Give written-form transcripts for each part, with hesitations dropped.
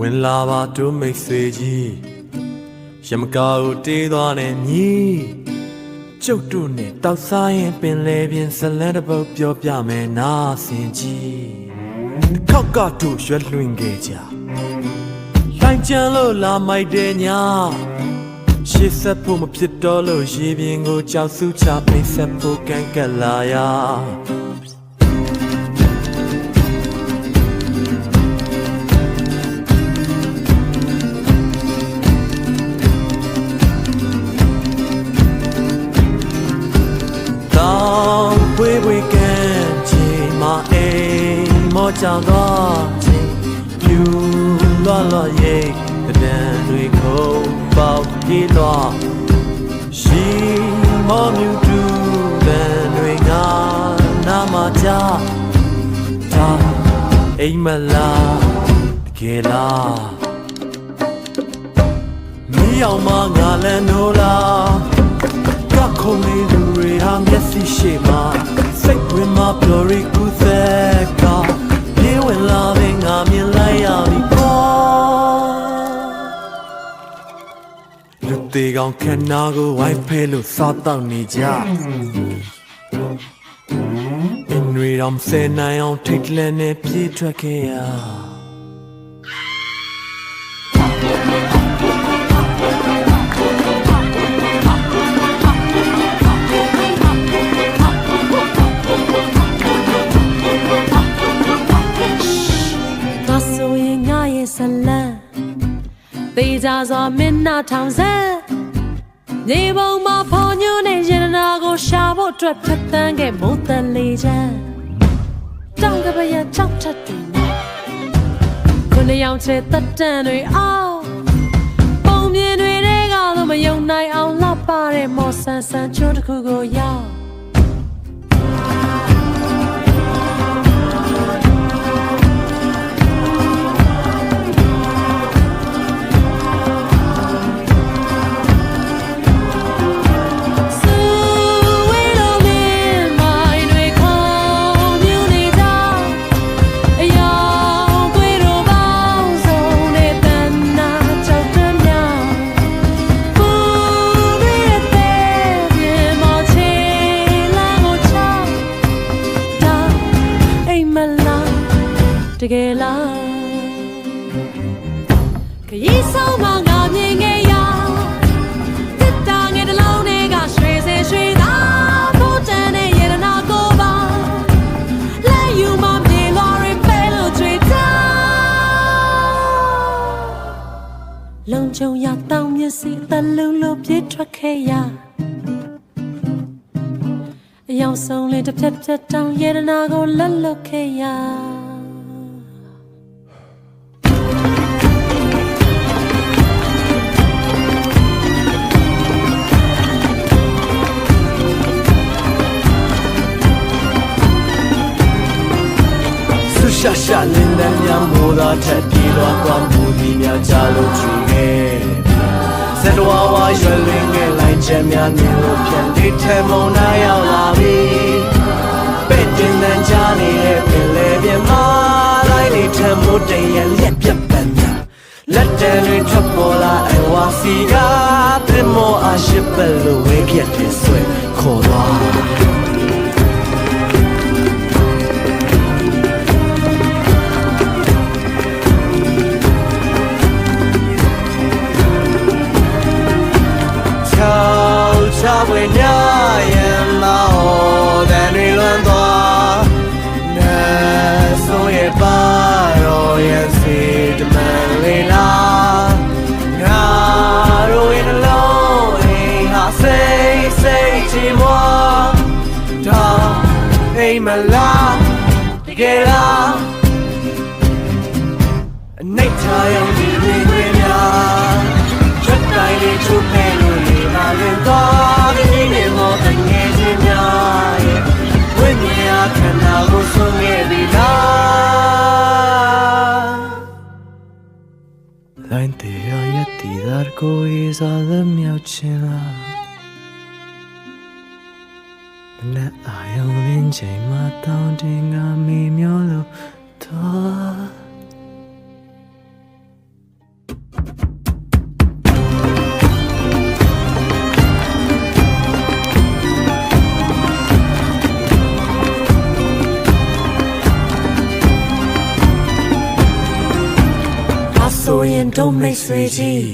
ဝင်လာပါတို့မိတ်ဆွေကြီးရမကာကိုတေးသွားတဲ့မြည်ကျုပ်တို့နဲ့တောက်စားရင်ပင်လေပြင်ဇလန်းတစ်ပုတ်ပြောပြမယ်နားဆင်ကြည့်ခောက်ကတို့ရွှဲလွှင့်ခဲ့ကြလိုင်းကျန်လို့လာမိုက်တဲ့ညာရှေ့ဆက်ဖို့မဖြစ်တော့လို့ရေပြင်ကိုကြောက်စုချပိတ်ဆက်ဖို့ကန့်ကက်လာရာဝေးဝေးကန်ချီမအိမ်မောကြောင်တော့ချင်းပြူလွားလွားရိတ်တန်တွေခုံပေါက်ပြေးလွားရှိမောမြူတူတန်တွေငါနာမကြတာအိမ်မလားတကယ်လားမီးအောင်မငါလည်းနိုးလားကခုံလေးလူတွေဟာမျက်စိရှိမှစိတ်ဝင်မပျော်ရီကူးသက်ကပြေးဝင်လာတဲ့ငါမြင်လိုက်ရပြီပေါ့လူသေးကောင်ခဏကိုဝိုင်းဖဲလို့စားတော့နေကြအင်းရီတော်ဆယ်နိုင်အောင်ထိတ်လန့်နဲ့ပြေးထွက်ခဲ့ရသေချာစွာမင်းနာထောင်စဲနေပုံမှာဖော်ညွှန်းနေရင်နာကိုရှာဖို့အတွက်ဖက်တန်းခဲ့မိုးတန်လေးချမ်းတောင်ကပရချောက်ထက်တွေနဲ့ခုနှစ်ယောက်ချဲတက်တန်တွေအောင်ပုံမြင်တွေတဲကတော့မယုံနိုင်အောင်လှပတဲ့မော်ဆန်ဆန်ချိုးတစ်ခုကိုရောက်တကယ်လားခရီးဆောင်မငါမြင်ခဲ့ရတစ်တာငယ်တစ်လုံးတွေကရွှေစင်ရွှေသာဖို့တန်တဲ့ရေနာကိုပါလဲယူမပြေလာရင်ပဲလို့ကြွေတာလုံချုံရတောင်းမျက်စိတလုံးလို့ပြေးထွက်ခဲ့ရအယောင်ဆုံးလေးတစ်ဖြက်ဖြက်တောင်းရေနာကိုလက်လွတ်ခဲ့ရရှာရှာလင်းတဲ့ညမိုးသားထက်ပြေးသွားသွားမူပြီးများကြလို့ချွေခဲ့စက်တော်ဝါရွှဲလင်းငယ်လိုက်ချက်များမြင်လို့ပြန်လေးထဲမုံနာရောက်လာပြီပဲ့တင်တန်ကြနေတဲ့ပင်လေပြမလိုက်နေထမိုးတရလက်ပြပန်းညာလက်တဲလေးထွက်ပေါ်လာအဝါစီကတင်မောအရှိပလို့ဝဲပြက်တဲ့ဆွဲခေါ်သွားချဝေညရင်မောတန်တွေလွမ်းသွားနေဆိုရပါတော့ရဲ့စီတမန်လေးလားငါတို့ရဲ့နှလုံးအိမ်ဟာစိတ်စိတ်ချီမွာတော့အိမ်မလားတကယ်လားအနိတ်ထားရုံဒီတွေများချက်တိုင်းလေးချိုးပဲလို့လေပါလေတော့ဒီနေ့မောတငယ်ချင်းများရဲ့ဝိညာဉ်အခမ်းအနားကိုဆုံးခဲ့ပြီလားလိုင်းတရားရဲ့တည်တာကိုရေးစားသမျှချင်းလားနဲ့အာရုံလင်းချိန်မှာတောင်းတင်ငါမေမျောလို့တော့ ဆိုရင်don't make ဆွေကြီး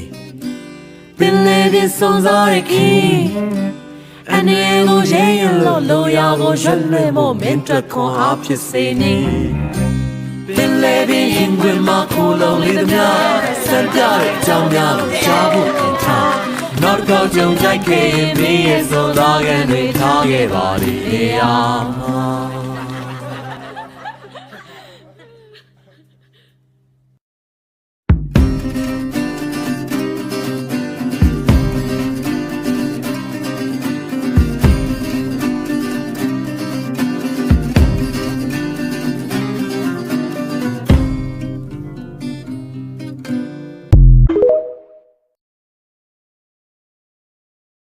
ပင်လေပြဆုံးစားရခီအနေကိုရဲရင်လို့လိုရာကိုရွတ်လွှဲမို့မင်းတက်ခွန်အားဖြစ်စေနေပင်လေပြရင်ခွင်မှာခိုးလုံးလေးသမျှစံပြတဲ့အကြောင်းများကိုကြားဖို့ခံထားနောက်တော့ကြုံကြိုက်ခဲ့ရင်မင်းရဲ့စွန်သားကန်တွေထားခဲ့ပါလေ